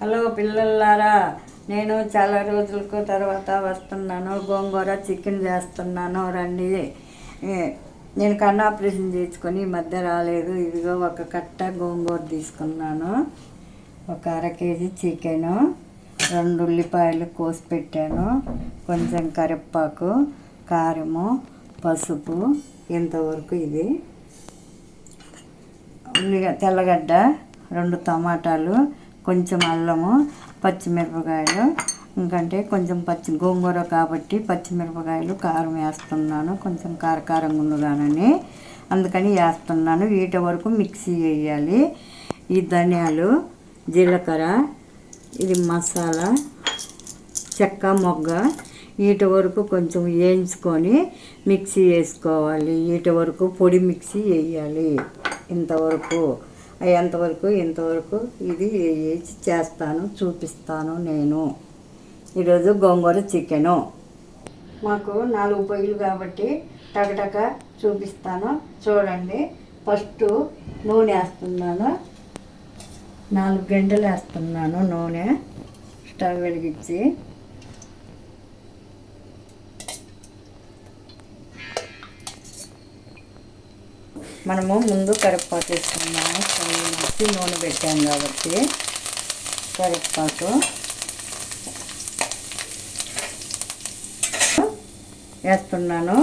Hello పిల్లలారా, నేను చాలా రోజులకు తర్వాత వస్తున్నాను. గోంగూర చికెన్ చేస్తున్నాను, రండి. నేను కన్ను ఆపరేషన్ చేసుకొని ఈ మధ్య రాలేదు. ఇదిగో ఒక కట్ట గోంగూర తీసుకున్నాను, ఒక అర కేజీ చికెను, 2 ఉల్లిపాయలు కోసి పెట్టాను, కొంచెం కరివేపాకు, కారము, పసుపు, ఇంతవరకు ఇది తెల్లగడ్డ, 2 టమాటాలు, కొంచెం అల్లము, పచ్చిమిరపకాయలు, ఇంకంటే కొంచెం గోంగూర కాబట్టి పచ్చిమిరపకాయలు, కారం వేస్తున్నాను, కొంచెం కారంగా ఉండగానని అందుకని వేస్తున్నాను. వీటి వరకు మిక్సీ వేయాలి. ఈ ధనియాలు, జీలకర్ర, ఇది మసాలా, చెక్క, మొగ్గ, వీటి వరకు కొంచెం వేయించుకొని మిక్సీ వేసుకోవాలి. వీటి వరకు పొడి మిక్సీ వేయాలి. ఇంతవరకు ఇంతవరకు ఇది వేసి చేస్తాను, చూపిస్తాను నేను. ఈరోజు గోంగూర చికెను. మాకు 4 పొయ్యిలు కాబట్టి టకటక చూపిస్తాను, చూడండి. ఫస్ట్ నూనె వేస్తున్నాను, 4 గంటలు వేస్తున్నాను నూనె. స్టవ్ వెలిగించి మనము ముందు కరివేపాకు వేసుకున్నాము. నూనె పెట్టాము కాబట్టి కరివేపాకు వేస్తున్నాను.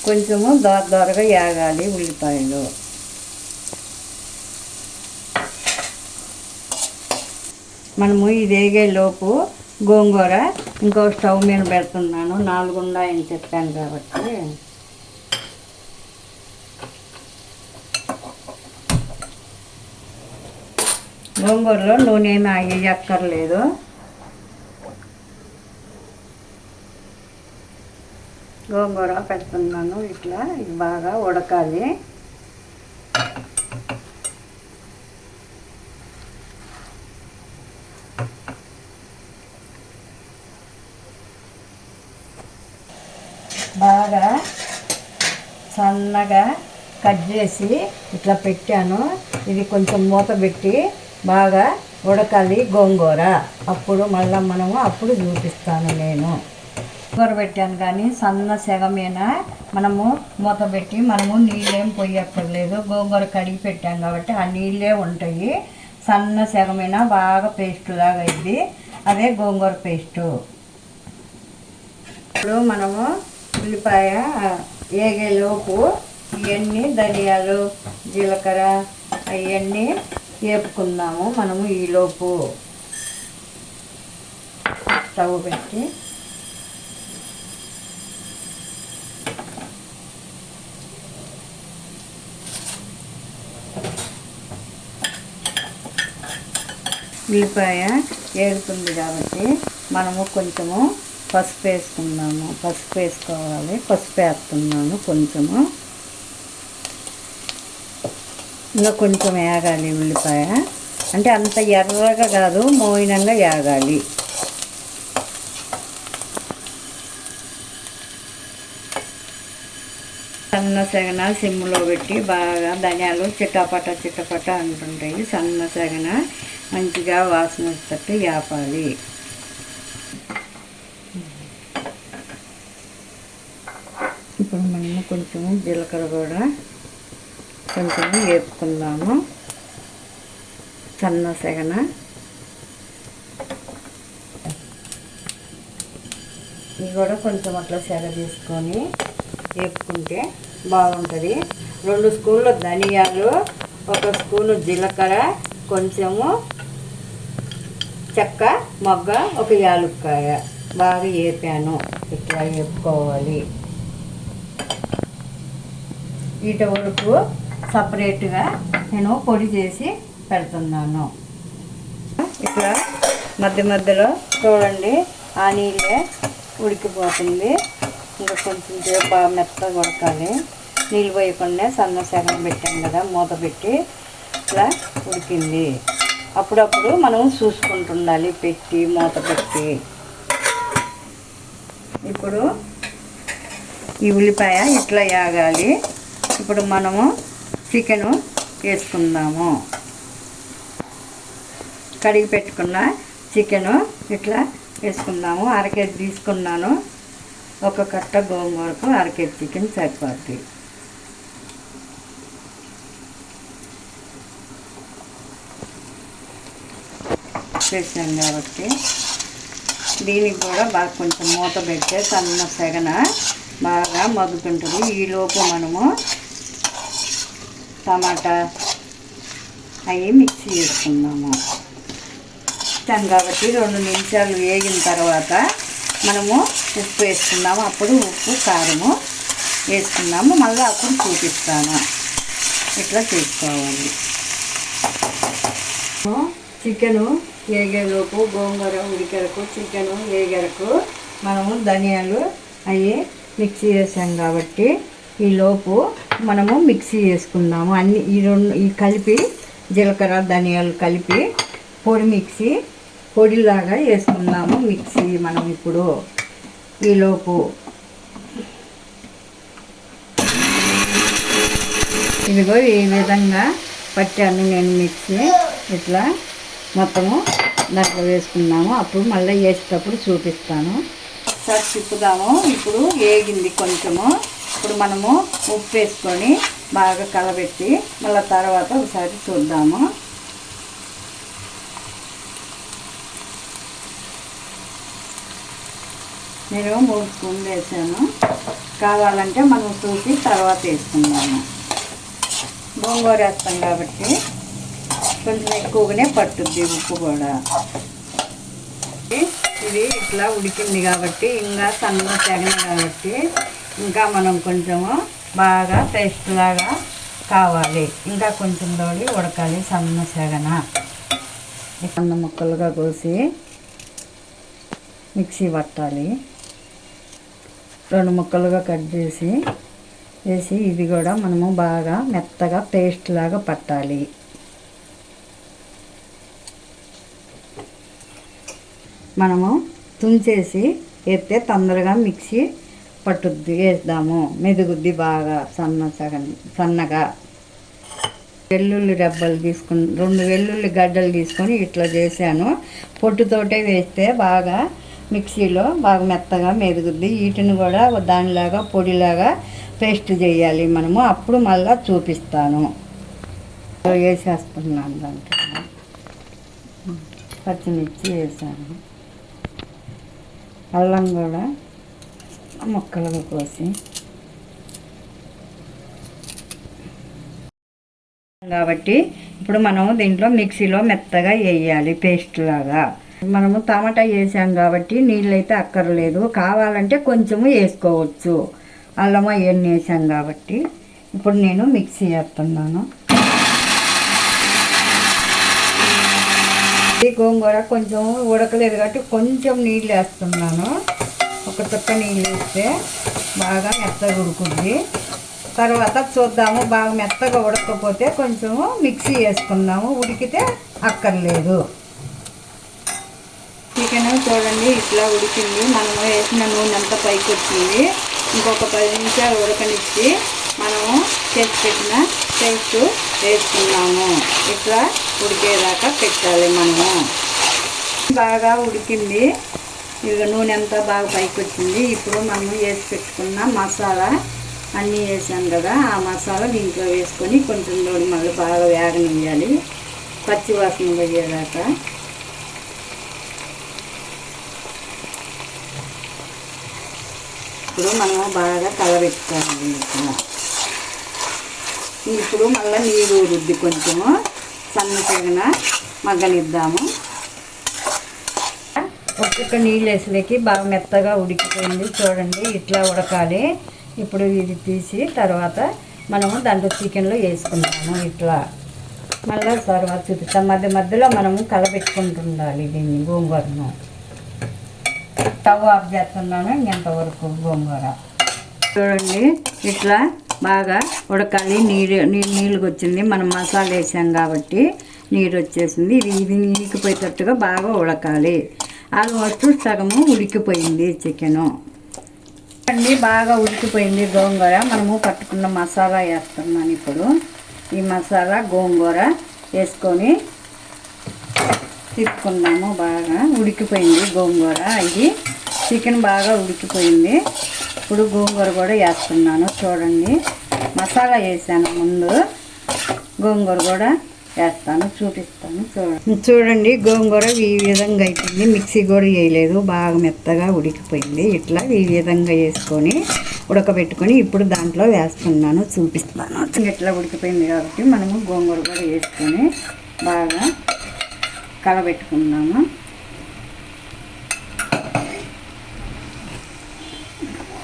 కొంచెము దోరగా వేగాలి ఉల్లిపాయలు. మనము ఇది వేగేలోపు గోంగూర ఇంకో స్టవ్ మీద పెడుతున్నాను. 4 ఉన్నాయని చెప్పాను కాబట్టి గోంగూరలో నూనె ఏమి వేయక్కర్లేదు. గోంగూర పెడుతున్నాను. ఇట్లా ఇది బాగా ఉడకాలి. బాగా సన్నగా కట్ చేసి ఇట్లా పెట్టాను. ఇది కొంచెం మూత పెట్టి బాగా ఉడకాలి గోంగూర. అప్పుడు మళ్ళీ అప్పుడు చూపిస్తాను నేను. గోంగూర పెట్టాను కానీ సన్న సెగ మీద మనము మూత పెట్టి నీళ్ళేం పొయ్యక్కర్లేదు. గోంగూర కడిగి పెట్టాం కాబట్టి ఆ నీళ్ళే ఉంటాయి. సన్న సెగ మీద బాగా పేస్ట్ లాగా అయింది. అదే గోంగూర పేస్టు. ఇప్పుడు మనము ఉల్లిపాయ వేగేలోపు ఇవన్నీ ధనియాలు, జీలకర్ర అవన్నీ వేపుకుందాము. మనము ఈలోపు స్టవ్ పెట్టి ఉల్లిపాయ వేగుతుంది కాబట్టి మనము కొంచెము పసుపు వేసుకున్నాము. పసుపు వేసుకోవాలి. పసుపు వేస్తున్నాను కొంచెము. ఇంకా కొంచెం వేగాలి ఉల్లిపాయ. అంటే అంత ఎర్రగా కాదు, మోయినంగా వేగాలి. సన్న సెగన సిమ్లో పెట్టి బాగా ధనియాలు చిట్టపట అంటుంటాయి. సన్న సెగన మంచిగా వాసన వచ్చేటట్టు వేపాలి. ఇప్పుడు మనము కొంచెము జీలకర్ర కూడా కొంచెం వేపుకుందాము. సన్న సెగన ఇవి కూడా కొంచెం అట్లా సెగ తీసుకొని వేపుకుంటే బాగుంటుంది. 2 స్పూన్లు ధనియాలు, 1 స్పూను జీలకర్ర, కొంచెము చెక్క, మొగ్గ, 1 యాలుక్కాయ బాగా వేపాను. ఇట్లా వేపుకోవాలి. వీటి వరకు సపరేట్గా నేను పొడి చేసి పెడుతున్నాను. ఇట్లా మధ్యలో చూడండి, ఆ నీళ్ళే ఉడికిపోతుంది. ఇంకా కొంచెం సేపు బాగా మెత్తగా ఉడకాలి. నీళ్ళు పోయకుండా సన్న సెగన పెట్టాం కదా, మూత పెట్టి ఇట్లా ఉడికింది. అప్పుడప్పుడు మనం చూసుకుంటుండాలి, పెట్టి మూత పెట్టి. ఇప్పుడు ఈ ఉల్లిపాయ ఇట్లా వేగాలి. ఇప్పుడు మనము చికెను వేసుకుందాము. కడిగి పెట్టుకున్న చికెను ఇట్లా వేసుకుందాము. అరకేజీ తీసుకున్నాను. ఒక కట్ట గోంగూరకు అరకేజీ చికెన్ సరిపోద్ది. చేసాం కాబట్టి దీనికి కూడా బాగా కొంచెం మూత పెడితే సన్న సెగన బాగా మగ్గుతుంటుంది. ఈలోపు మనము టమాటా అవి మిక్సీ చేసుకుందాము. కాబట్టి 2 నిమిషాలు వేగిన తర్వాత మనము ఉప్పు వేసుకుందాము. అప్పుడు ఉప్పు కారము వేసుకుందాము. మళ్ళీ అప్పుడు చూపిస్తాను. ఇట్లా చేసుకోవాలి. చికెను వేగేలోపు గోంగూర ఉడికెరకు చికెను వేగేరకు మనము ధనియాలు అవి మిక్సీ చేసాం కాబట్టి ఈలోపు మనము మిక్సీ చేసుకుందాము. అన్ని ఈ కలిపి జీలకర్ర ధనియాలు కలిపి పొడిలాగా వేసుకుందాము మిక్సీ. మనం ఇప్పుడు ఈలోపు ఇదిగో ఈ విధంగా పట్టాను నేను మిక్సీ. ఇట్లా మొత్తము దాంట్లో వేసుకున్నాము. అప్పుడు మళ్ళీ వేసేటప్పుడు చూపిస్తాను. ఒకసారి తిప్పుదాము. ఇప్పుడు వేగింది కొంచెము. ఇప్పుడు మనము ఉప్పు వేసుకొని బాగా కలబెట్టి మళ్ళీ తర్వాత ఒకసారి చూద్దాము. నేను 3 స్పూన్లు వేసాను. కావాలంటే మనం చూసి తర్వాత వేసుకుందాము. గోంగూర వేస్తాం కాబట్టి కొంచెం ఎక్కువగానే పట్టుద్ది ఉప్పు కూడా. ఇది ఇట్లా ఉడికింది కాబట్టి ఇంకా సన్న తెగన కాబట్టి ఇంకా మనం కొంచెము బాగా పేస్ట్ లాగా కావాలి. ఇంకా కొంచెం తోడి ఉడకాలి సన్న సెగన. సన్న ముక్కలుగా కోసి మిక్సీ పట్టాలి. 2 ముక్కలుగా కట్ చేసి వేసి ఇది కూడా మనము బాగా మెత్తగా పేస్ట్ లాగా పట్టాలి. మనము తుంచేసి వేస్తే తొందరగా మిక్సీ పట్టుద్ది. వేద్దాము. మెదుగుద్ది బాగా సన్నగా. వెల్లుల్లి రెబ్బలు తీసుకుని 2 వెల్లుల్లి గడ్డలు తీసుకొని ఇట్లా చేశాను. పొట్టుతోటే వేస్తే బాగా మిక్సీలో బాగా మెత్తగా మెదుగుద్ది. వీటిని కూడా దానిలాగా పొడిలాగా పేస్ట్ చేయాలి మనము. అప్పుడు మళ్ళీ చూపిస్తాను. వేసేస్తున్నాను. దాంట్లో పచ్చిమిర్చి వేసాను. అల్లం కూడా ముక్కలుగా కోసి కాబట్టి ఇప్పుడు మనము దీంట్లో మిక్సీలో మెత్తగా వేయాలి పేస్ట్ లాగా. మనము టమాటా వేసాం కాబట్టి నీళ్ళు అయితే అక్కర్లేదు. కావాలంటే కొంచెము వేసుకోవచ్చు. అల్లం అవన్నీ వేసాం కాబట్టి ఇప్పుడు నేను మిక్సీ చేస్తున్నాను. ఈ గోంగూర కొంచెం ఉడకలేదు కాబట్టి కొంచెం నీళ్ళు వేస్తున్నాను. ఒక చుక్క నీళ్ళు వేస్తే బాగా మెత్తగా ఉడుకుద్ది. తర్వాత చూద్దాము. బాగా మెత్తగా ఉడకపోతే కొంచెము మిక్సీ వేసుకుందాము. ఉడికితే అక్కర్లేదు. చికెన్ చూడండి ఇట్లా ఉడికింది. మనము వేసిన నూనె అంతా పైకి వచ్చింది. ఇంకొక 10 నిమిషాలు ఉడకనిచ్చి మనము చేసి పెట్టిన పేస్ట్ వేసుకున్నాము. ఇట్లా ఉడికేదాకా పెట్టాలి మనము. బాగా ఉడికింది. ఇక నూనె అంతా బాగా పైకి వచ్చింది. ఇప్పుడు మనము వేసి పెట్టుకున్న మసాలా అన్నీ వేసాం కదా, ఆ మసాలా దీంట్లో వేసుకొని కొంచెం తోడు మళ్ళీ బాగా వేగనివ్వాలి. పచ్చి వాసన పోయేదాకా. ఇప్పుడు మనము బాగా కలబెట్టుకోవాలి. ఇప్పుడు మళ్ళీ నీరు రుద్ది కొంచెము సన్నగా మగ్గనిద్దాము. ఒక్కొక్క నీళ్ళు వేసలేకి బాగా మెత్తగా ఉడికిపోయింది. చూడండి ఇట్లా ఉడకాలి. ఇప్పుడు ఇది తీసి తర్వాత మనము దాంట్లో చికెన్లో వేసుకుంటాము. ఇట్లా మళ్ళీ తర్వాత చూపిస్తాం. మధ్యలో మనము కలబెట్టుకుంటుండాలి దీన్ని గోంగూరను. స్టవ్ ఆఫ్ చేస్తున్నాను. ఇంతవరకు గోంగూర చూడండి ఇట్లా బాగా ఉడకాలి. నీళ్ళకి వచ్చింది. మనం మసాలా వేసాం కాబట్టి నీరు వచ్చేసింది. ఇది నీకిపోయేటట్టుగా బాగా ఉడకాలి. ఆల్మోస్ట్ సగము ఉడికిపోయింది చికెను. బాగా ఉడికిపోయింది గోంగూర. మనము పట్టుకున్న మసాలా వేస్తున్నాను ఇప్పుడు. ఈ మసాలా గోంగూర వేసుకొని తిప్పుకున్నాము. బాగా ఉడికిపోయింది గోంగూర. ఇది చికెన్ బాగా ఉడికిపోయింది. ఇప్పుడు గోంగూర కూడా వేస్తున్నాను. చూడండి, మసాలా వేసాను ముందు, గోంగూర కూడా వేస్తాను, చూపిస్తాను. చూడండి గోంగూర ఈ విధంగా అయిపోయింది. మిక్సీ కూడా వేయలేదు, బాగా మెత్తగా ఉడికిపోయింది. ఇట్లా ఈ విధంగా వేసుకొని ఉడకబెట్టుకొని ఇప్పుడు దాంట్లో వేస్తున్నాను, చూపిస్తాను. ఇట్లా ఉడికిపోయింది కాబట్టి మనము గోంగూర కూడా వేసుకొని బాగా కలబెట్టుకున్నాము.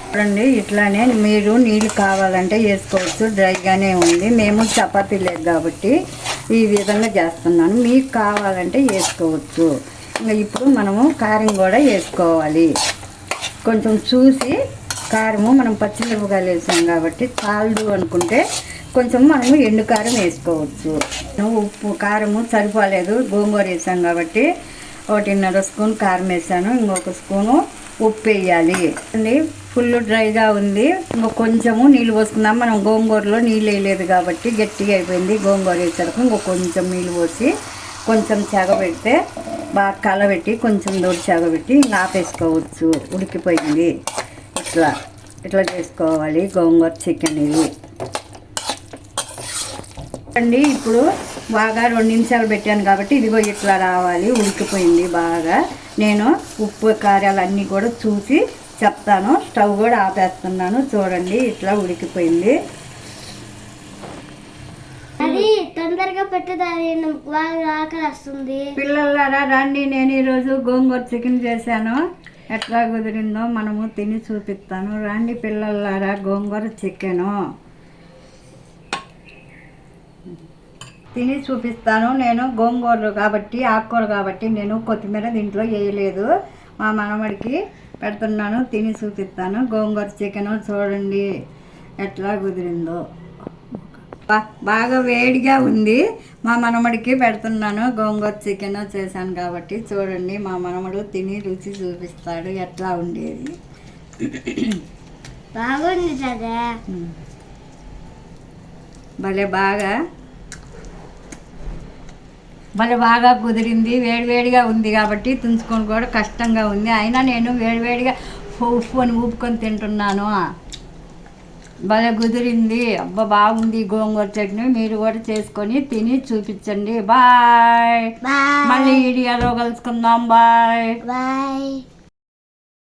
చూడండి, ఇట్లానే మీరు నీళ్ళు కావాలంటే వేసుకోవచ్చు, డ్రైగానే ఉంది. మేము చపాతీ లేదు కాబట్టి ఈ విధంగా చేస్తున్నాను. మీకు కావాలంటే వేసుకోవచ్చు. ఇంకా ఇప్పుడు మనము కారం కూడా వేసుకోవాలి. కొంచెం చూసి కారము, మనం పచ్చిమిరపకాయలు వేసాం కాబట్టి చాలు అనుకుంటే కొంచెం మనము ఎండు కారం వేసుకోవచ్చు. ఉప్పు కారము సరిపోలేదు, గోంగూర వేసాం కాబట్టి 1.5 స్పూన్ కారం వేసాను, ఇంకొక స్పూను ఉప్పు వేయాలి. ఫుల్ డ్రైగా ఉంది, ఇంకో కొంచెము నీళ్ళు పోసుకుందాం. మనం గోంగూరలో నీళ్ళు వేయలేదు కాబట్టి గట్టిగా అయిపోయింది. గోంగూర వేసరికి ఇంకో కొంచెం నీళ్ళు పోసి కొంచెం చెగబెడితే బాగా కలబెట్టి కొంచెం దొడ్డు చెగబెట్టి ఇంకా ఆపేసుకోవచ్చు. ఉడికిపోయింది. ఇట్లా చేసుకోవాలి గోంగూర చికెన్. ఇది అండి, ఇప్పుడు బాగా 2 నిమిషాలు పెట్టాను కాబట్టి ఇదిగో ఇట్లా రావాలి, ఉడికిపోయింది బాగా. నేను ఉప్పు కారాలు అన్నీ కూడా చూసి చెప్తాను. స్టవ్ కూడా ఆపేస్తున్నాను. చూడండి, ఇట్లా ఉడికిపోయింది. అది తొందరగా పెట్టేది, బాగా ఆకలి వస్తుంది. పిల్లలారా రండి, నేను ఈరోజు గోంగూర చికెన్ చేశాను. ఎట్లా కుదిరిందో మనము తిని చూపిస్తాను. రండి పిల్లలారా, గోంగూర చికెను తిని చూపిస్తాను. నేను గోంగూరలు కాబట్టి, ఆకుకూర కాబట్టి నేను కొత్తిమీర దీంట్లో వేయలేదు. మా మనవడికి పెడుతున్నాను, తిని చూపిస్తాను. గోంగూర చికెన్ చూడండి ఎట్లా కుదిరిందో. బాగా వేడిగా ఉంది. మా మనవడికి పెడుతున్నాను. గోంగూర చికెన్ చేశాను కాబట్టి చూడండి, మా మనవడు తిని రుచి చూపిస్తాడు ఎట్లా ఉండేది. బాగుంది కదా, భలే బాగా కుదిరింది. వేడివేడిగా ఉంది కాబట్టి తుంచుకొని కూడా కష్టంగా ఉంది. అయినా నేను వేడివేడిగా ఉప్పు అని ఊపుకొని తింటున్నాను. భలే కుదిరింది. అబ్బా బాగుంది గోంగూర చట్నీ. మీరు కూడా చేసుకొని తిని చూపించండి. బాయ్. మళ్ళీ వీడియోలో కలుసుకుందాం. బాయ్.